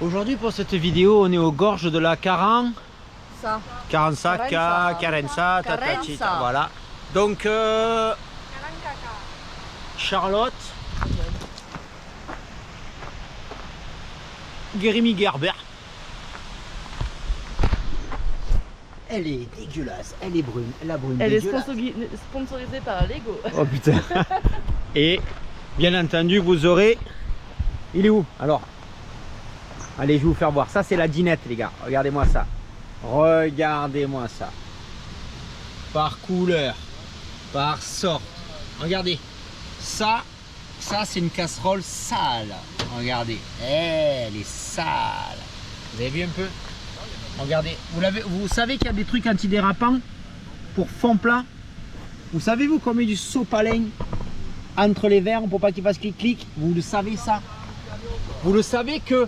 Aujourd'hui pour cette vidéo, on est aux gorges de la Carensa, Carenza, Tatachita, voilà. Donc Charlotte, Guérémy Gerber. Elle est dégueulasse, elle est brune, la brune Elle est dégueulasse. sponsorisée par Lego. Oh putain. Et bien entendu vous aurez... Il est où alors? Allez, je vais vous faire voir. Ça c'est la dinette les gars, regardez-moi ça. Regardez-moi ça. Par couleur, par sorte. Regardez. Ça c'est une casserole sale. Regardez, elle est sale. Vous avez vu un peu? Regardez, vous savez qu'il y a des trucs antidérapants pour fond plat. Vous savez vous qu'on met du sopalin entre les verres pour pas qu'il fasse clic-clic? Vous le savez ça? Vous le savez que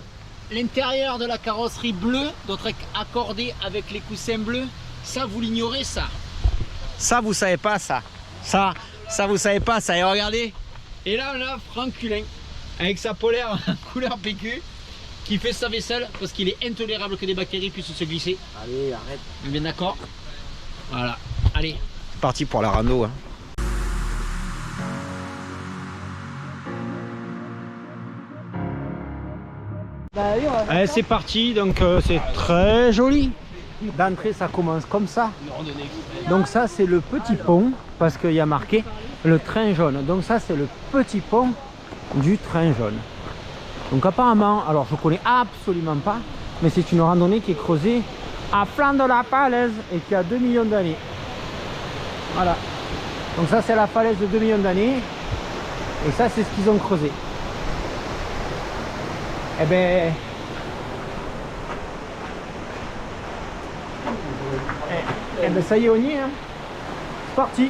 l'intérieur de la carrosserie bleue doit être accordé avec les coussins bleus? Ça vous l'ignorez ça? Ça vous savez pas ça? Ça vous savez pas ça? Et regardez. Et là on a Franck Culin avec sa polaire couleur PQ qui fait sa vaisselle parce qu'il est intolérable que des bactéries puissent se glisser. Allez, arrête. Bien d'accord? Voilà. Allez, c'est parti pour la rando. Hein. Bah oui, Allez, c'est parti. Donc c'est très joli. D'entrée, ça commence comme ça. Donc ça, c'est le petit pont parce qu'il y a marqué le train jaune. Donc ça, c'est le petit pont du train jaune. Donc apparemment, alors je connais absolument pas, mais c'est une randonnée qui est creusée à flanc de la falaise et qui a 2 millions d'années. Voilà. Donc ça c'est la falaise de 2 millions d'années. Et ça c'est ce qu'ils ont creusé. Eh ben... Eh ben ça y est, on y est. Hein. C'est parti.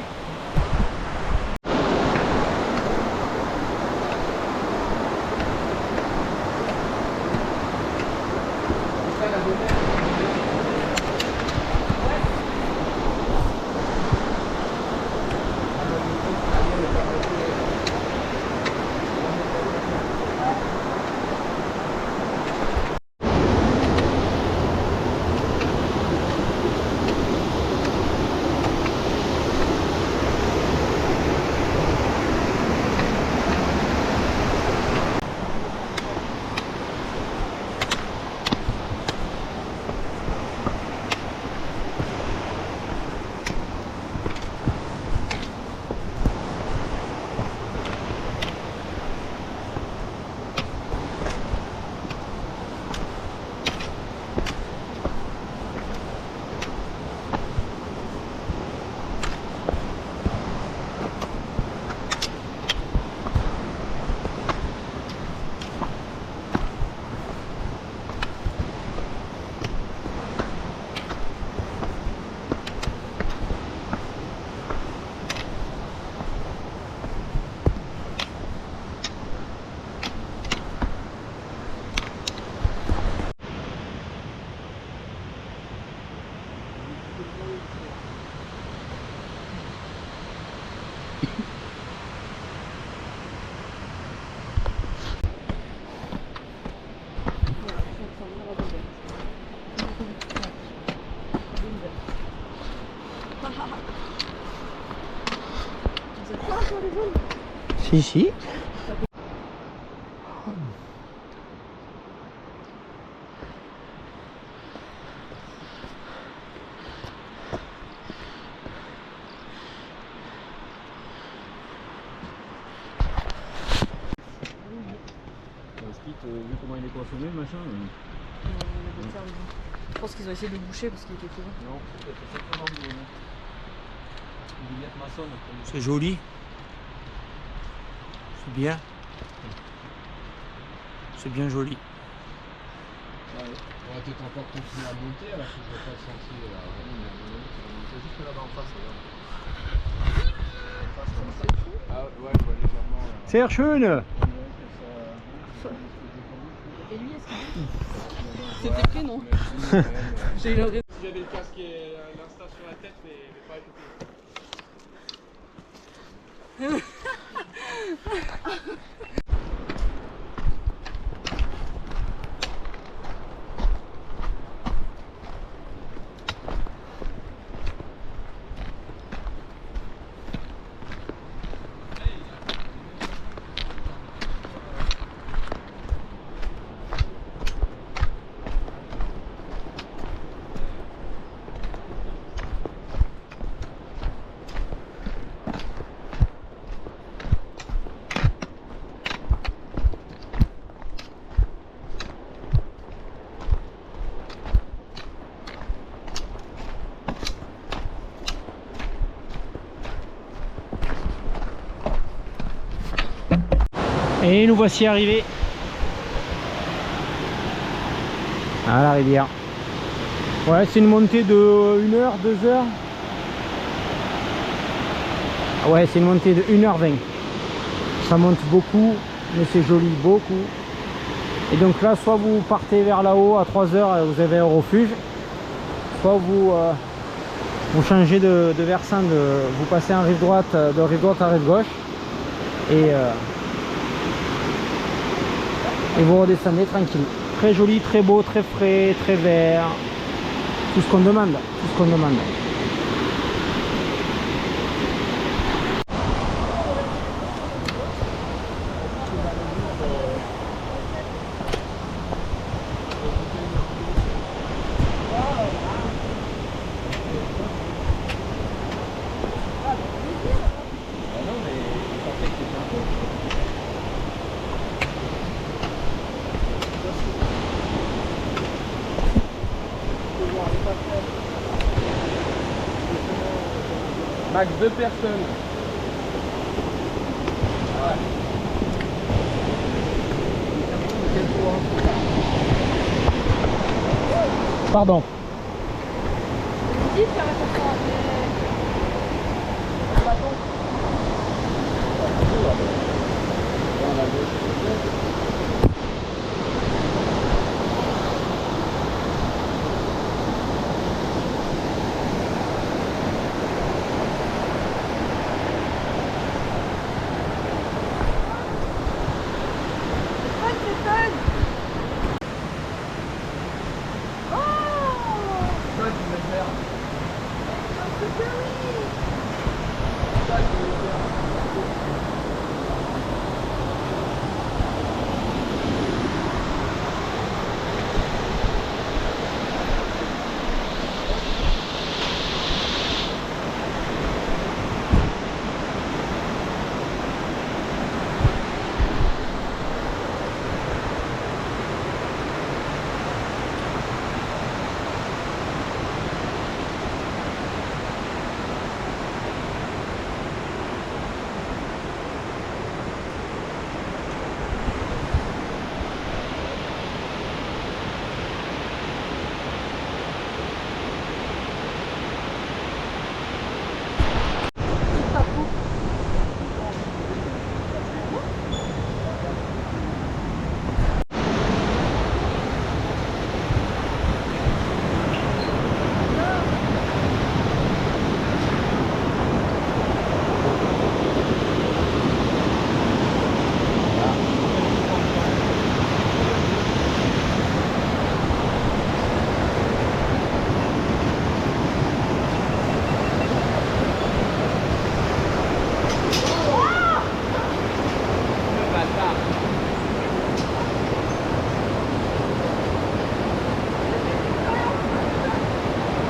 Si, si. Vu comment il est consommé, machin. Je pense qu'ils ont essayé de le boucher parce qu'il était trop long. Non, c'est simplement une vignette maçonne. C'est joli. C'est bien. C'est bien joli. Ouais. On va peut-être encore continuer à monter alors que je ne vais pas le sentier là. C'est juste là-bas en face. Ah ouais, je vois légèrement. Sehr schön. Et lui, est-ce qu'il c'était pris, non? J'ai eu l'impression. Si j'avais le casque et l'insta sur la tête, mais pas écouté. Et nous voici arrivés à la rivière. Ouais, c'est une montée de 1 heure, 2 heures. Ouais, c'est une montée de 1h20. Ça monte beaucoup, mais c'est joli, beaucoup. Et donc là, soit vous partez vers là-haut à 3 heures, vous avez un refuge, soit vous changez de versant, vous passez en rive droite, de rive droite à rive gauche, et vous redescendez tranquille. Très joli, très beau, très frais, très vert. Tout ce qu'on demande, tout ce qu'on demande. Max 2 personnes. Pardon.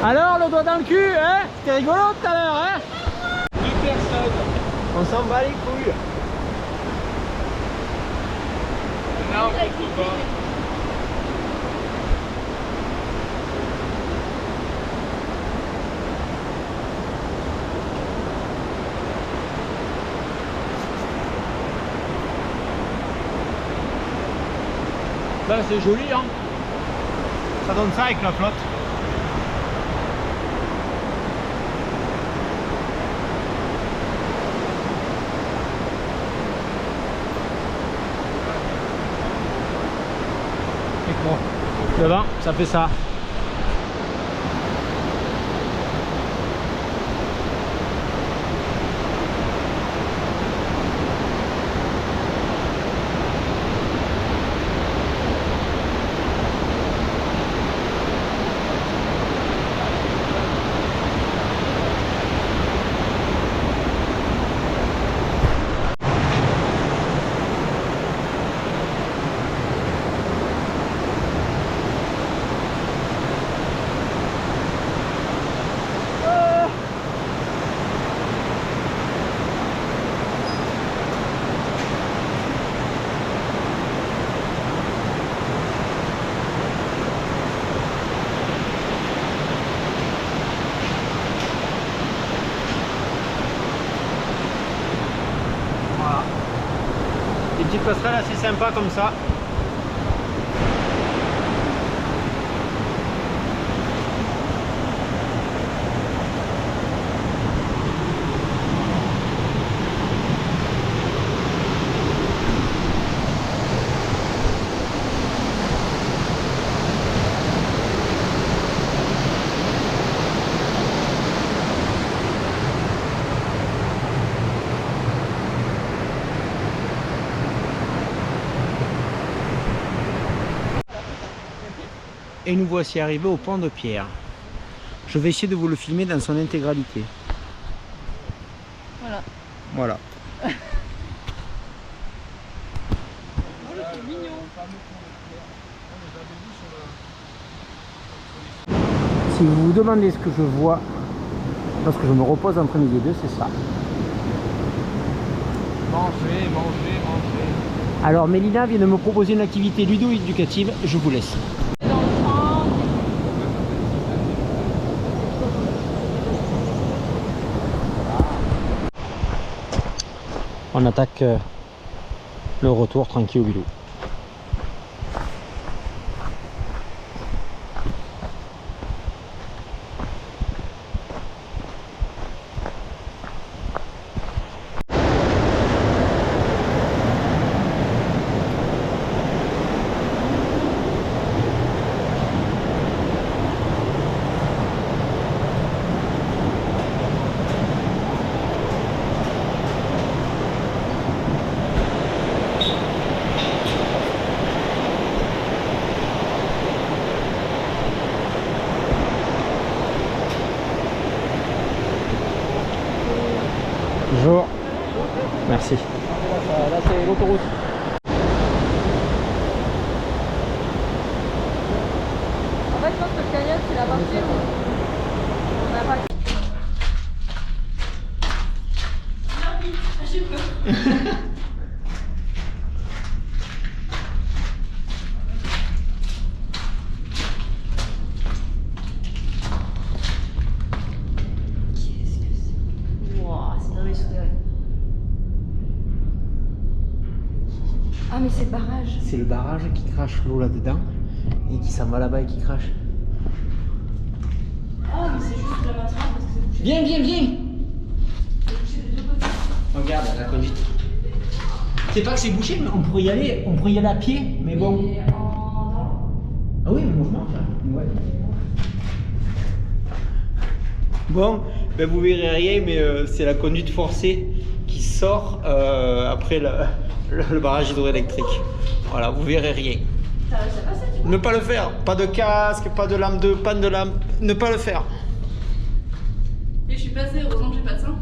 Alors le doigt dans le cul, hein? C'était rigolo tout à l'heure, hein? 2 personnes. On s'en bat les couilles. Là, on compte pas. Là c'est joli, hein? Ça donne ça avec la flotte. Devant, ça fait ça. passerelle assez sympa comme ça. Et nous voici arrivés au pont de Pierre. Je vais essayer de vous le filmer dans son intégralité. Voilà. Voilà. C'est mignon. Si vous vous demandez ce que je vois lorsque je me repose entre midi et deux, c'est ça. Manger, manger, manger. Alors Mélina vient de me proposer une activité ludo-éducative, je vous laisse. Dans le train. On attaque le retour tranquille au vélo. Bonjour. Merci. Là c'est l'autoroute. En fait, je pense que le canyon, c'est la partie où on n'a pas. J'ai peur. Ah mais c'est le barrage. C'est le barrage qui crache l'eau là-dedans et qui s'en va là-bas et qui crache. Ah mais c'est juste la matière parce que c'est bouché. Viens, viens, viens. C'est bouché des deux côtés. Regarde la conduite. C'est pas que c'est bouché, mais on pourrait y aller à pied, mais bon. Et en... Ah oui, mais moi je marche là. Ouais. Bon, ben vous verrez rien, mais c'est la conduite forcée qui sort après le barrage hydroélectrique. Voilà, vous verrez rien. T'as réussi à passer, tu vois? Ne pas le faire. Pas de casque, pas de lame de panne de lame. Ne pas le faire. Et je suis passée, heureusement que j'ai pas de sein.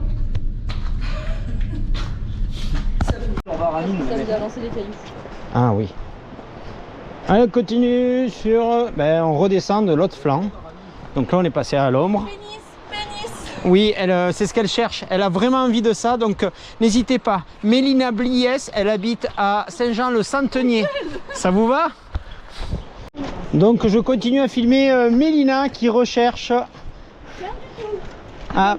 On va ramener. Ça nous a lancé des cailloux. Ah oui. Allez, on continue sur... Ben, on redescend de l'autre flanc. Donc là, on est passé à l'ombre. Pénis, pénis. Oui, c'est ce qu'elle cherche. Elle a vraiment envie de ça. Donc, n'hésitez pas. Mélina Bliès, elle habite à Saint-Jean-le-Centenier. Ça vous va? Donc, je continue à filmer Mélina qui recherche... Ah,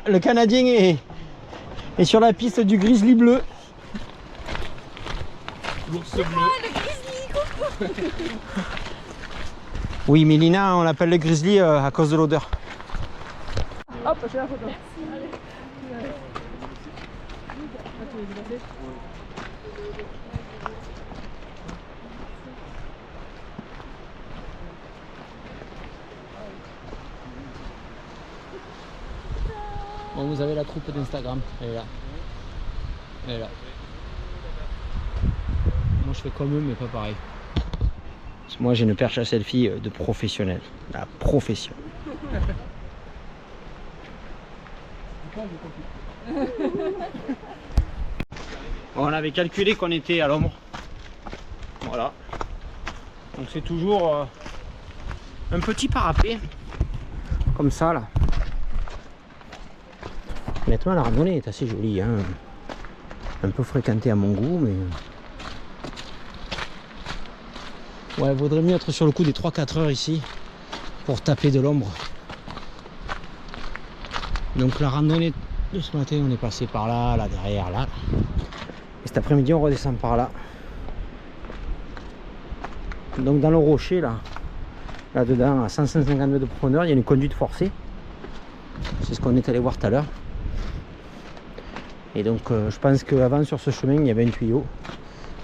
le Canadien est sur la piste du grizzly bleu. L'ours bleu. Oui, Mélina, on l'appelle le grizzly à cause de l'odeur. Hop, je fais la photo. Bon, vous avez la troupe d'Instagram, elle est là. Elle est là. Moi je fais comme eux, mais pas pareil. Parce que moi j'ai une perche à selfie de professionnel. La profession. Bon, on avait calculé qu'on était à l'ombre. Voilà. Donc c'est toujours un petit parapet. Comme ça là. Honnêtement, la randonnée est assez jolie, hein. Un peu fréquentée à mon goût, mais... Ouais, vaudrait mieux être sur le coup des 3-4 heures ici pour taper de l'ombre. Donc la randonnée de ce matin, on est passé par là, là derrière, là. Et cet après-midi, on redescend par là. Donc dans le rocher, là, là-dedans, à 150 mètres de profondeur, il y a une conduite forcée. C'est ce qu'on est allé voir tout à l'heure. Et donc, je pense qu'avant, sur ce chemin, il y avait un tuyau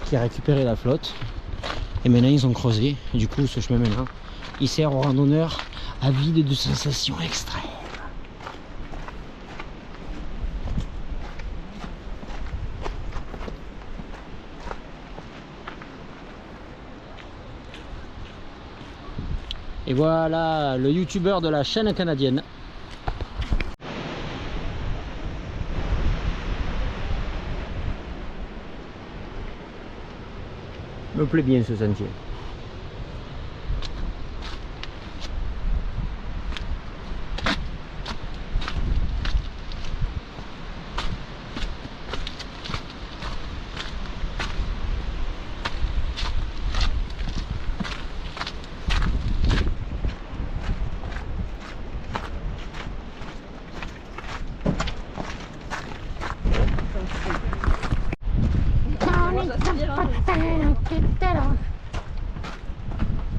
qui a récupéré la flotte. Et maintenant, ils ont creusé. Et du coup, ce chemin, maintenant, il sert aux randonneurs avides de sensations extrêmes. Et voilà le youtubeur de la chaîne canadienne. Me plaît bien ce sentier.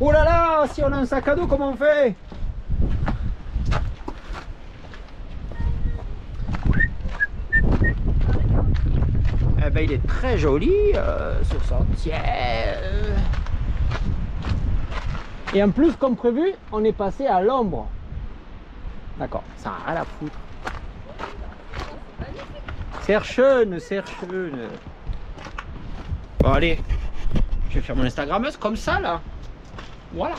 Oh là là, si on a un sac à dos, comment on fait? Eh ben, il est très joli ce sentier. Et en plus, comme prévu, on est passé à l'ombre. D'accord, ça n'a rien à foutre. C'est schön, c'est schön. Bon, allez, je vais faire mon Instagrammeuse comme ça là. Voilà.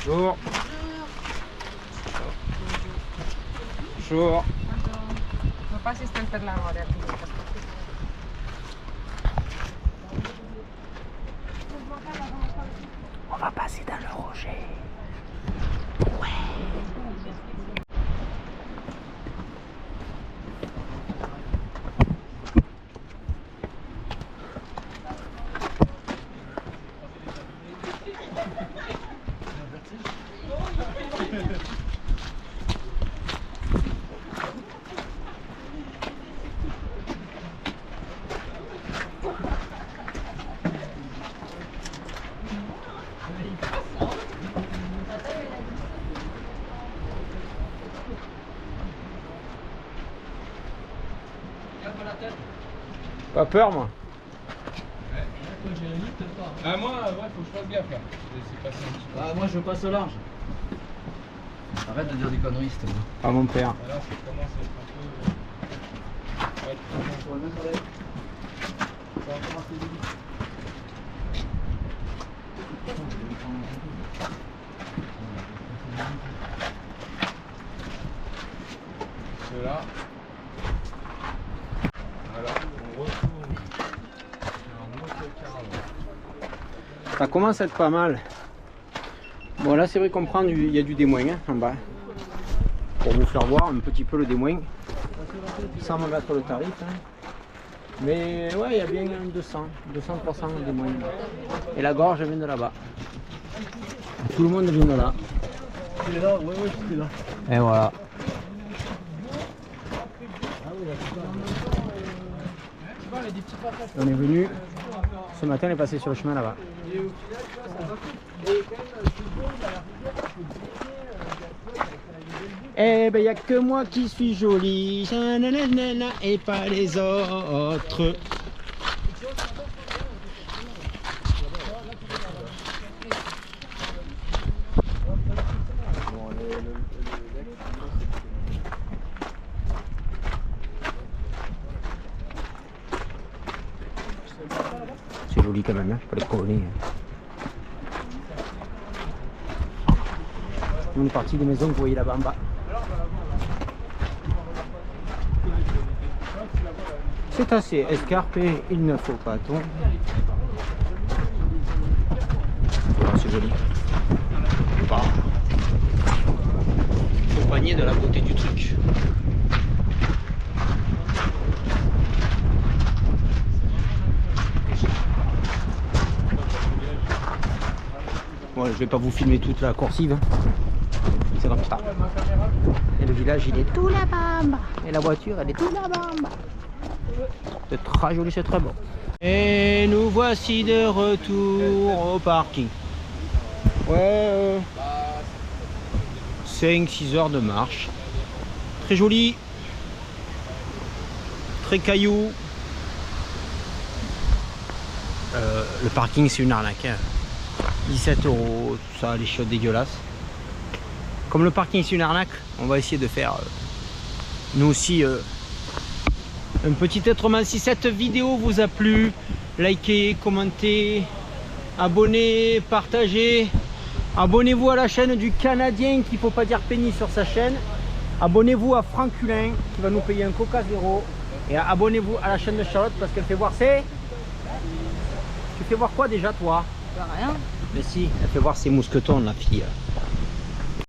Bonjour. Bonjour. Papá sí está en la hora. On va passer dans le rocher. Pas peur moi. Ah moi, ouais, faut que je fasse gaffe là. C'est passé un petit peu. Ah, moi je passe au large. Arrête de dire des conneries, s'il te plaît. Pas mon père. Voilà, ça commence à être un peu... Ouais, Sur le même soleil. Ça va commencer vite. ceux-là. Voilà, on retourne. On monte le caravane. Ça commence à être pas mal. Bon là c'est vrai qu'on prend il y a du démoin hein, en bas. Pour vous faire voir un petit peu le démoin. Sans me mettre le tarif. Hein. Mais ouais il y a bien 200% de démoin. Et la gorge vient de là-bas. Tout le monde vient de là. Tu es là? Ouais, ouais, je suis là. Et voilà. On est venu, ce matin on est passé sur le chemin là-bas. Eh ben y a que moi qui suis jolie, et pas les autres. C'est joli quand même, hein, faut les coller. On est parti des maisons que vous voyez là-bas en bas. C'est assez escarpé, il ne faut pas tomber. Oh, c'est joli. Bah. Accompagné de la beauté du truc. Bon, vais pas vous filmer toute la coursive. C'est comme ça. Et le village il est tout là-bas. Et la voiture elle est tout là-bas. C'est très joli, c'est très beau. Et nous voici de retour au parking. Ouais, 5-6 heures de marche. Très joli. Très caillou. Le parking c'est une arnaque. 17 €, tout ça, les chiottes dégueulasses. Comme le parking c'est une arnaque, on va essayer de faire nous aussi un petit traitement. Si cette vidéo vous a plu, likez, commentez, abonnez, partagez. Abonnez-vous à la chaîne du Canadien qui faut pas dire pénis sur sa chaîne. Abonnez-vous à Franck Culin qui va nous payer un Coca 0. Et abonnez-vous à la chaîne de Charlotte parce qu'elle fait voir ses... Tu fais voir quoi déjà toi? Bah, rien. Mais si, elle fait voir ses mousquetons la fille.